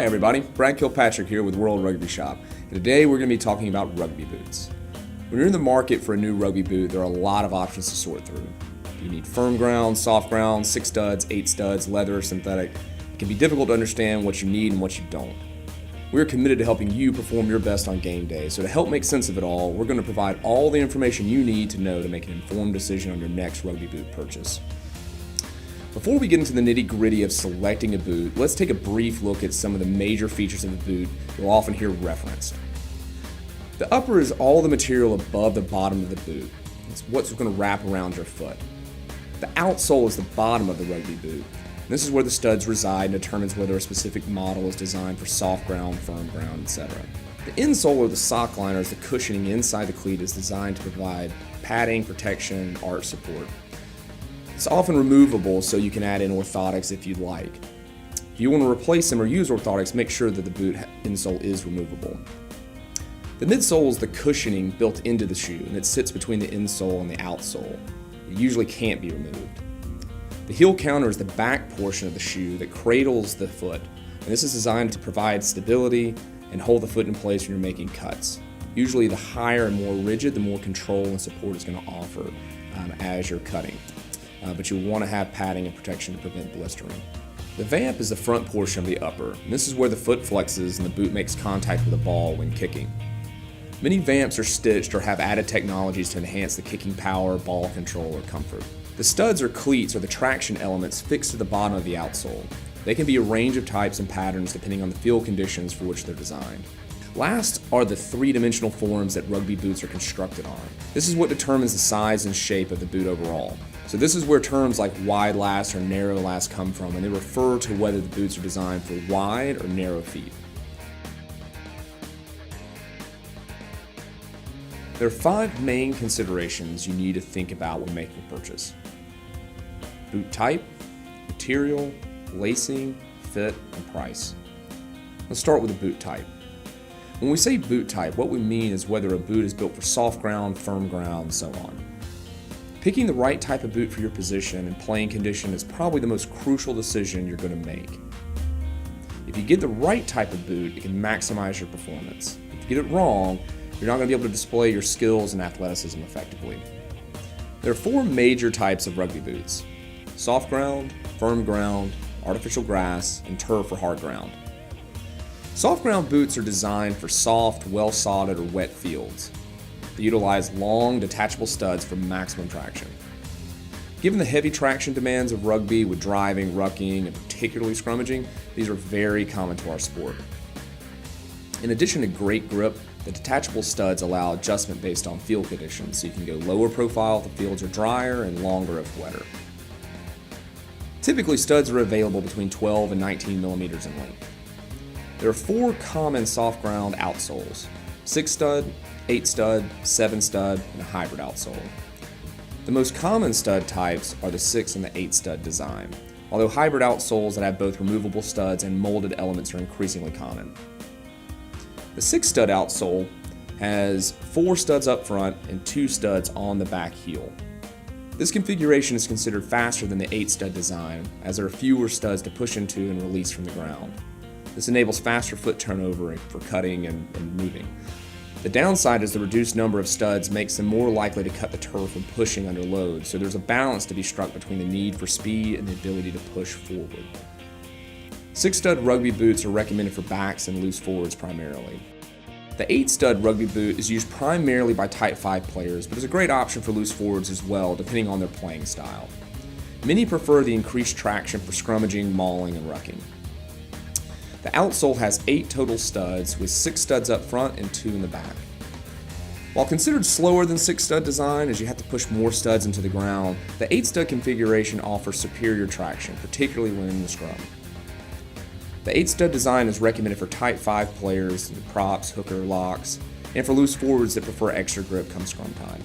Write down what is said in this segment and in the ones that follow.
Hi everybody, Brad Kilpatrick here with World Rugby Shop, and today we're going to be talking about rugby boots. When you're in the market for a new rugby boot, there are a lot of options to sort through. You need firm ground, soft ground, 6 studs, 8 studs, leather, synthetic. It can be difficult to understand what you need and what you don't. We're committed to helping you perform your best on game day, so to help make sense of it all, we're going to provide all the information you need to know to make an informed decision on your next rugby boot purchase. Before we get into the nitty-gritty of selecting a boot, let's take a brief look at some of the major features of the boot you'll often hear referenced. The upper is all the material above the bottom of the boot. It's what's going to wrap around your foot. The outsole is the bottom of the rugby boot. This is where the studs reside and determines whether a specific model is designed for soft ground, firm ground, etc. The insole or the sock liner is the cushioning inside the cleat is designed to provide padding, protection, and arch support. It's often removable, so you can add in orthotics if you'd like. If you want to replace them or use orthotics, make sure that the boot insole is removable. The midsole is the cushioning built into the shoe, and it sits between the insole and the outsole. It usually can't be removed. The heel counter is the back portion of the shoe that cradles the foot, and this is designed to provide stability and hold the foot in place when you're making cuts. Usually the higher and more rigid, the more control and support it's going to offer as you're cutting. But you'll want to have padding and protection to prevent blistering. The vamp is the front portion of the upper, and this is where the foot flexes and the boot makes contact with the ball when kicking. Many vamps are stitched or have added technologies to enhance the kicking power, ball control, or comfort. The studs or cleats are the traction elements fixed to the bottom of the outsole. They can be a range of types and patterns depending on the field conditions for which they're designed. Last are the three-dimensional forms that rugby boots are constructed on. This is what determines the size and shape of the boot overall. So this is where terms like wide last or narrow last come from, and they refer to whether the boots are designed for wide or narrow feet. There are 5 main considerations you need to think about when making a purchase: boot type, material, lacing, fit, and price. Let's start with the boot type. When we say boot type, what we mean is whether a boot is built for soft ground, firm ground, and so on. Picking the right type of boot for your position and playing condition is probably the most crucial decision you're going to make. If you get the right type of boot, it can maximize your performance. If you get it wrong, you're not going to be able to display your skills and athleticism effectively. There are 4 major types of rugby boots: soft ground, firm ground, artificial grass, and turf or hard ground. Soft ground boots are designed for soft, well-sodded, or wet fields. They utilize long, detachable studs for maximum traction. Given the heavy traction demands of rugby with driving, rucking, and particularly scrummaging, these are very common to our sport. In addition to great grip, the detachable studs allow adjustment based on field conditions, so you can go lower profile if the fields are drier and longer if wetter. Typically, studs are available between 12 and 19 millimeters in length. There are 4 common soft ground outsoles: 6 stud, 8 stud, 7 stud, and a hybrid outsole. The most common stud types are the 6 and the 8 stud design, although hybrid outsoles that have both removable studs and molded elements are increasingly common. The 6 stud outsole has 4 studs up front and 2 studs on the back heel. This configuration is considered faster than the 8 stud design, as there are fewer studs to push into and release from the ground. This enables faster foot turnover for cutting and moving. The downside is the reduced number of studs makes them more likely to cut the turf when pushing under load, so there's a balance to be struck between the need for speed and the ability to push forward. 6 stud rugby boots are recommended for backs and loose forwards primarily. The 8 stud rugby boot is used primarily by Type 5 players, but is a great option for loose forwards as well, depending on their playing style. Many prefer the increased traction for scrummaging, mauling, and rucking. The outsole has 8 total studs, with 6 studs up front and 2 in the back. While considered slower than 6 stud design, as you have to push more studs into the ground, the 8 stud configuration offers superior traction, particularly when in the scrum. The 8 stud design is recommended for Type 5 players, props, hooker, locks, and for loose forwards that prefer extra grip come scrum time.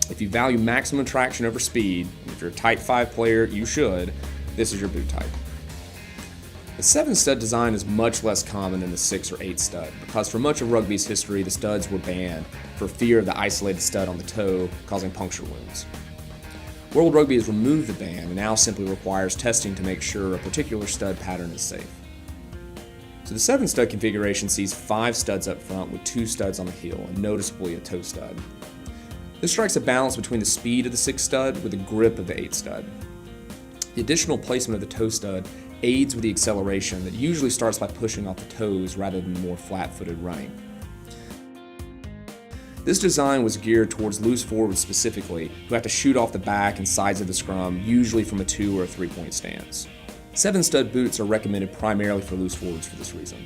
If you value maximum traction over speed, and if you're a Type 5 player, you should, this is your boot type. The 7 stud design is much less common than the 6 or 8 stud, because for much of rugby's history, the studs were banned for fear of the isolated stud on the toe causing puncture wounds. World Rugby has removed the ban and now simply requires testing to make sure a particular stud pattern is safe. So the 7-stud configuration sees 5 studs up front with 2 studs on the heel and noticeably a toe stud. This strikes a balance between the speed of the 6-stud with the grip of the 8-stud. The additional placement of the toe stud aids with the acceleration that usually starts by pushing off the toes rather than more flat-footed running. This design was geared towards loose forwards specifically, who have to shoot off the back and sides of the scrum, usually from a 2 or a 3-point stance. 7-stud boots are recommended primarily for loose forwards for this reason.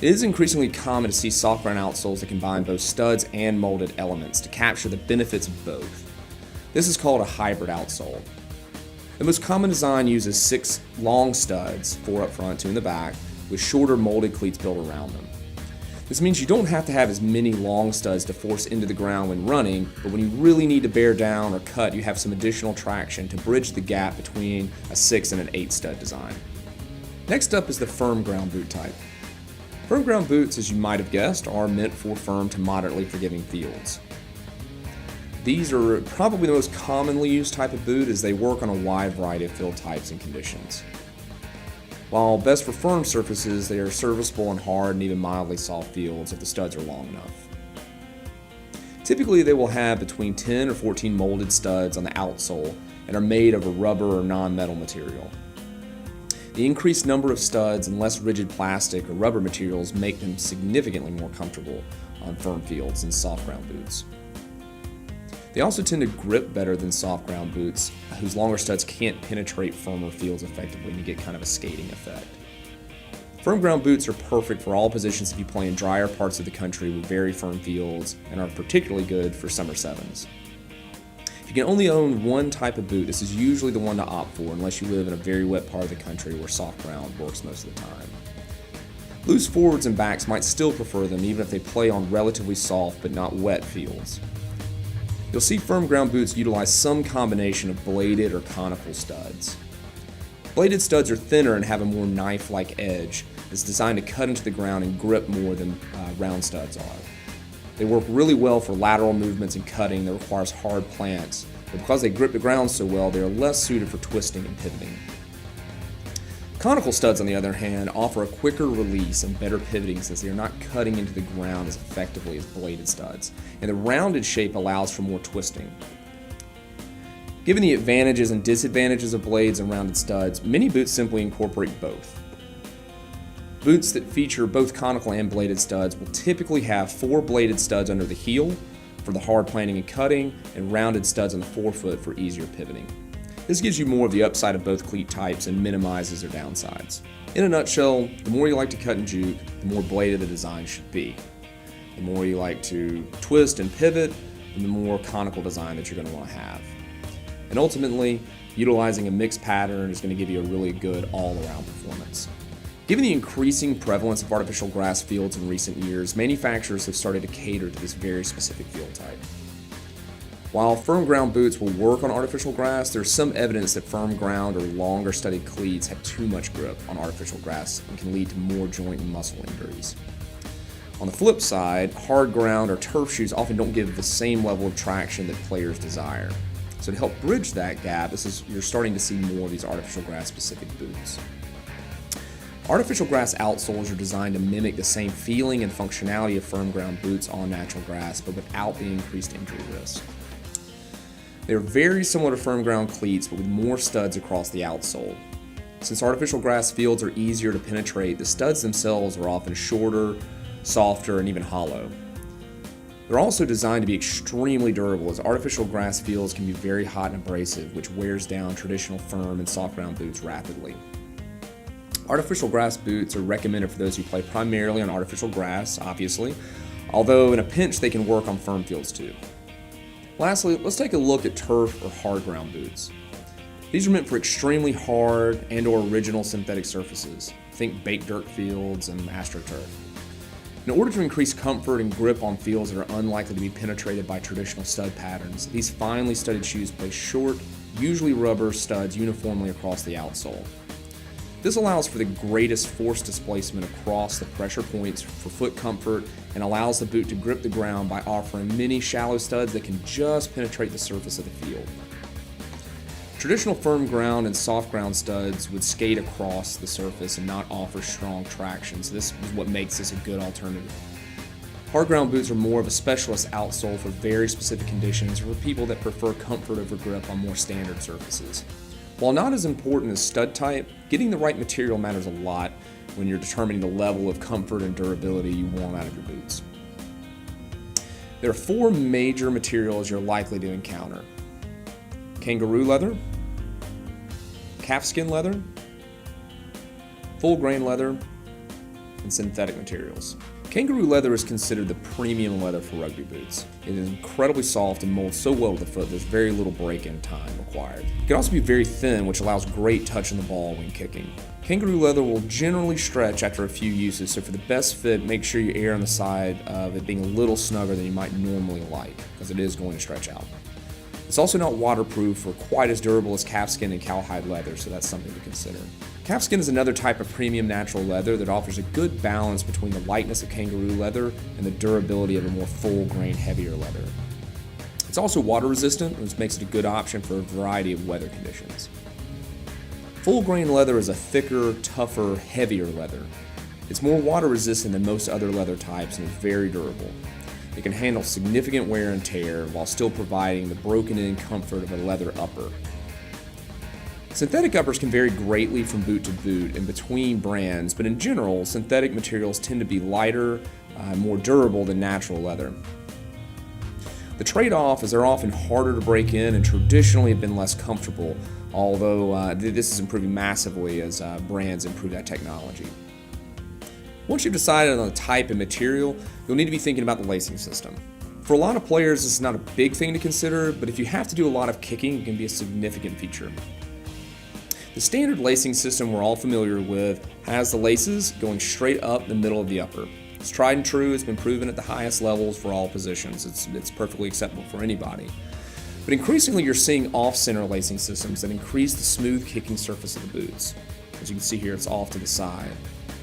It is increasingly common to see soft ground outsoles that combine both studs and molded elements to capture the benefits of both. This is called a hybrid outsole. The most common design uses 6 long studs, 4 up front, 2 in the back, with shorter molded cleats built around them. This means you don't have to have as many long studs to force into the ground when running, but when you really need to bear down or cut, you have some additional traction to bridge the gap between a 6 and an 8-stud design. Next up is the firm ground boot type. Firm ground boots, as you might have guessed, are meant for firm to moderately forgiving fields. These are probably the most commonly used type of boot as they work on a wide variety of field types and conditions. While best for firm surfaces, they are serviceable on hard and even mildly soft fields if the studs are long enough. Typically, they will have between 10 or 14 molded studs on the outsole and are made of a rubber or non-metal material. The increased number of studs and less rigid plastic or rubber materials make them significantly more comfortable on firm fields than soft ground boots. They also tend to grip better than soft ground boots, whose longer studs can't penetrate firmer fields effectively and you get kind of a skating effect. Firm ground boots are perfect for all positions if you play in drier parts of the country with very firm fields and are particularly good for summer 7s. If you can only own one type of boot, this is usually the one to opt for unless you live in a very wet part of the country where soft ground works most of the time. Loose forwards and backs might still prefer them even if they play on relatively soft but not wet fields. You'll see firm ground boots utilize some combination of bladed or conical studs. Bladed studs are thinner and have a more knife-like edge. It's designed to cut into the ground and grip more than round studs are. They work really well for lateral movements and cutting that requires hard plants, but because they grip the ground so well, they are less suited for twisting and pivoting. Conical studs, on the other hand, offer a quicker release and better pivoting since they are not cutting into the ground as effectively as bladed studs, and the rounded shape allows for more twisting. Given the advantages and disadvantages of blades and rounded studs, many boots simply incorporate both. Boots that feature both conical and bladed studs will typically have 4 bladed studs under the heel for the hard planting and cutting, and rounded studs on the forefoot for easier pivoting. This gives you more of the upside of both cleat types and minimizes their downsides. In a nutshell, the more you like to cut and juke, the more bladed the design should be. The more you like to twist and pivot, the more conical design that you're going to want to have. And ultimately, utilizing a mixed pattern is going to give you a really good all-around performance. Given the increasing prevalence of artificial grass fields in recent years, manufacturers have started to cater to this very specific field type. While firm ground boots will work on artificial grass, there's some evidence that firm ground or longer studded cleats have too much grip on artificial grass and can lead to more joint and muscle injuries. On the flip side, hard ground or turf shoes often don't give the same level of traction that players desire. So to help bridge that gap, you're starting to see more of these artificial grass specific boots. Artificial grass outsoles are designed to mimic the same feeling and functionality of firm ground boots on natural grass, but without the increased injury risk. They are very similar to firm ground cleats, but with more studs across the outsole. Since artificial grass fields are easier to penetrate, the studs themselves are often shorter, softer, and even hollow. They're also designed to be extremely durable, as artificial grass fields can be very hot and abrasive, which wears down traditional firm and soft ground boots rapidly. Artificial grass boots are recommended for those who play primarily on artificial grass, obviously, although in a pinch they can work on firm fields too. Lastly, let's take a look at turf or hard ground boots. These are meant for extremely hard and or original synthetic surfaces. Think baked dirt fields and AstroTurf. In order to increase comfort and grip on fields that are unlikely to be penetrated by traditional stud patterns, these finely studded shoes place short, usually rubber studs uniformly across the outsole. This allows for the greatest force displacement across the pressure points for foot comfort and allows the boot to grip the ground by offering many shallow studs that can just penetrate the surface of the field. Traditional firm ground and soft ground studs would skate across the surface and not offer strong traction, so this is what makes this a good alternative. Hard ground boots are more of a specialist outsole for very specific conditions or for people that prefer comfort over grip on more standard surfaces. While not as important as stud type, getting the right material matters a lot when you're determining the level of comfort and durability you want out of your boots. There are 4 major materials you're likely to encounter: kangaroo leather, calfskin leather, full grain leather, and synthetic materials. Kangaroo leather is considered the premium leather for rugby boots. It is incredibly soft and molds so well with the foot there's very little break-in time required. It can also be very thin, which allows great touch on the ball when kicking. Kangaroo leather will generally stretch after a few uses, so for the best fit, make sure you err on the side of it being a little snugger than you might normally like, because it is going to stretch out. It's also not waterproof or quite as durable as calfskin and cowhide leather, so that's something to consider. Calfskin is another type of premium natural leather that offers a good balance between the lightness of kangaroo leather and the durability of a more full-grain, heavier leather. It's also water resistant, which makes it a good option for a variety of weather conditions. Full-grain leather is a thicker, tougher, heavier leather. It's more water resistant than most other leather types and is very durable. It can handle significant wear and tear while still providing the broken-in comfort of a leather upper. Synthetic uppers can vary greatly from boot to boot and between brands, but in general, synthetic materials tend to be lighter and more durable than natural leather. The trade-off is they're often harder to break in and traditionally have been less comfortable, although this is improving massively as brands improve that technology. Once you've decided on the type and material, you'll need to be thinking about the lacing system. For a lot of players, this is not a big thing to consider, but if you have to do a lot of kicking, it can be a significant feature. The standard lacing system we're all familiar with has the laces going straight up the middle of the upper. It's tried and true, it's been proven at the highest levels for all positions. It's perfectly acceptable for anybody. But increasingly you're seeing off-center lacing systems that increase the smooth kicking surface of the boots. As you can see here, it's off to the side.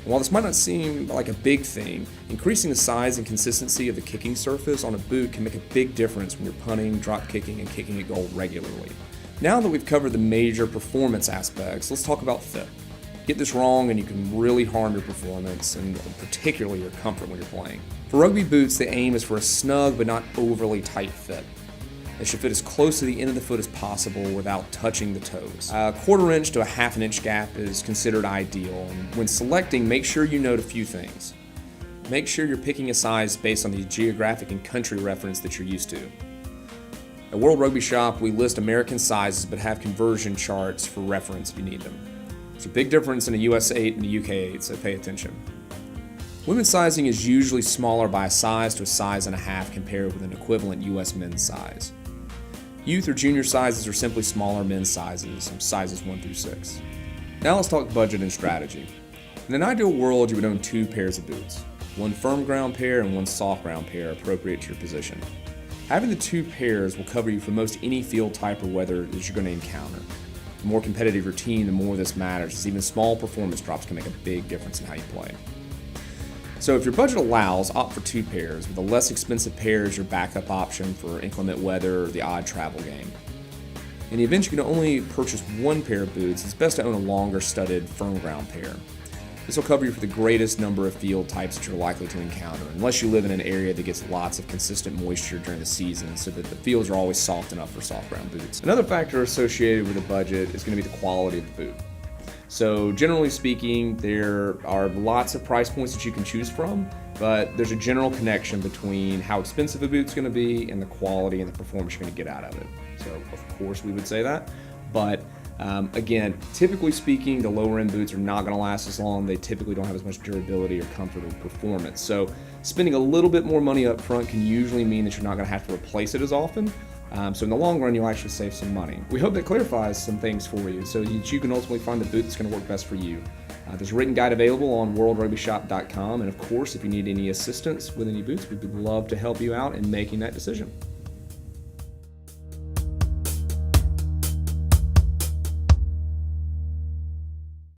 And while this might not seem like a big thing, increasing the size and consistency of the kicking surface on a boot can make a big difference when you're punting, drop kicking, and kicking a goal regularly. Now that we've covered the major performance aspects, let's talk about fit. Get this wrong and you can really harm your performance and particularly your comfort when you're playing. For rugby boots, the aim is for a snug but not overly tight fit. It should fit as close to the end of the foot as possible without touching the toes. A 1/4 inch to a 1/2 inch gap is considered ideal, and when selecting, make sure you note a few things. Make sure you're picking a size based on the geographic and country reference that you're used to. At World Rugby Shop, we list American sizes but have conversion charts for reference if you need them. There's a big difference in a US 8 and a UK 8, so pay attention. Women's sizing is usually smaller by a size to a size and a half compared with an equivalent US men's size. Youth or junior sizes are simply smaller men's sizes, sizes 1 through 6. Now let's talk budget and strategy. In an ideal world, you would own 2 pairs of boots, 1 firm ground pair and 1 soft ground pair appropriate to your position. Having the 2 pairs will cover you for most any field type or weather that you're going to encounter. The more competitive your team, the more this matters, as even small performance drops can make a big difference in how you play. So if your budget allows, opt for 2 pairs, with a less expensive pair as your backup option for inclement weather or the odd travel game. In the event you can only purchase 1 pair of boots, it's best to own a longer studded firm ground pair. This will cover you for the greatest number of field types that you're likely to encounter, unless you live in an area that gets lots of consistent moisture during the season so that the fields are always soft enough for soft ground boots. Another factor associated with the budget is going to be the quality of the boot. So generally speaking, there are lots of price points that you can choose from, but there's a general connection between how expensive a boot's going to be and the quality and the performance you're going to get out of it. So of course we would say that, but again, typically speaking, the lower end boots are not going to last as long. They typically don't have as much durability or comfort or performance. So spending a little bit more money up front can usually mean that you're not going to have to replace it as often. So in the long run, you'll actually save some money. We hope that clarifies some things for you so that you can ultimately find the boot that's going to work best for you. There's a written guide available on worldrugbyshop.com. And of course, if you need any assistance with any boots, we would love to help you out in making that decision.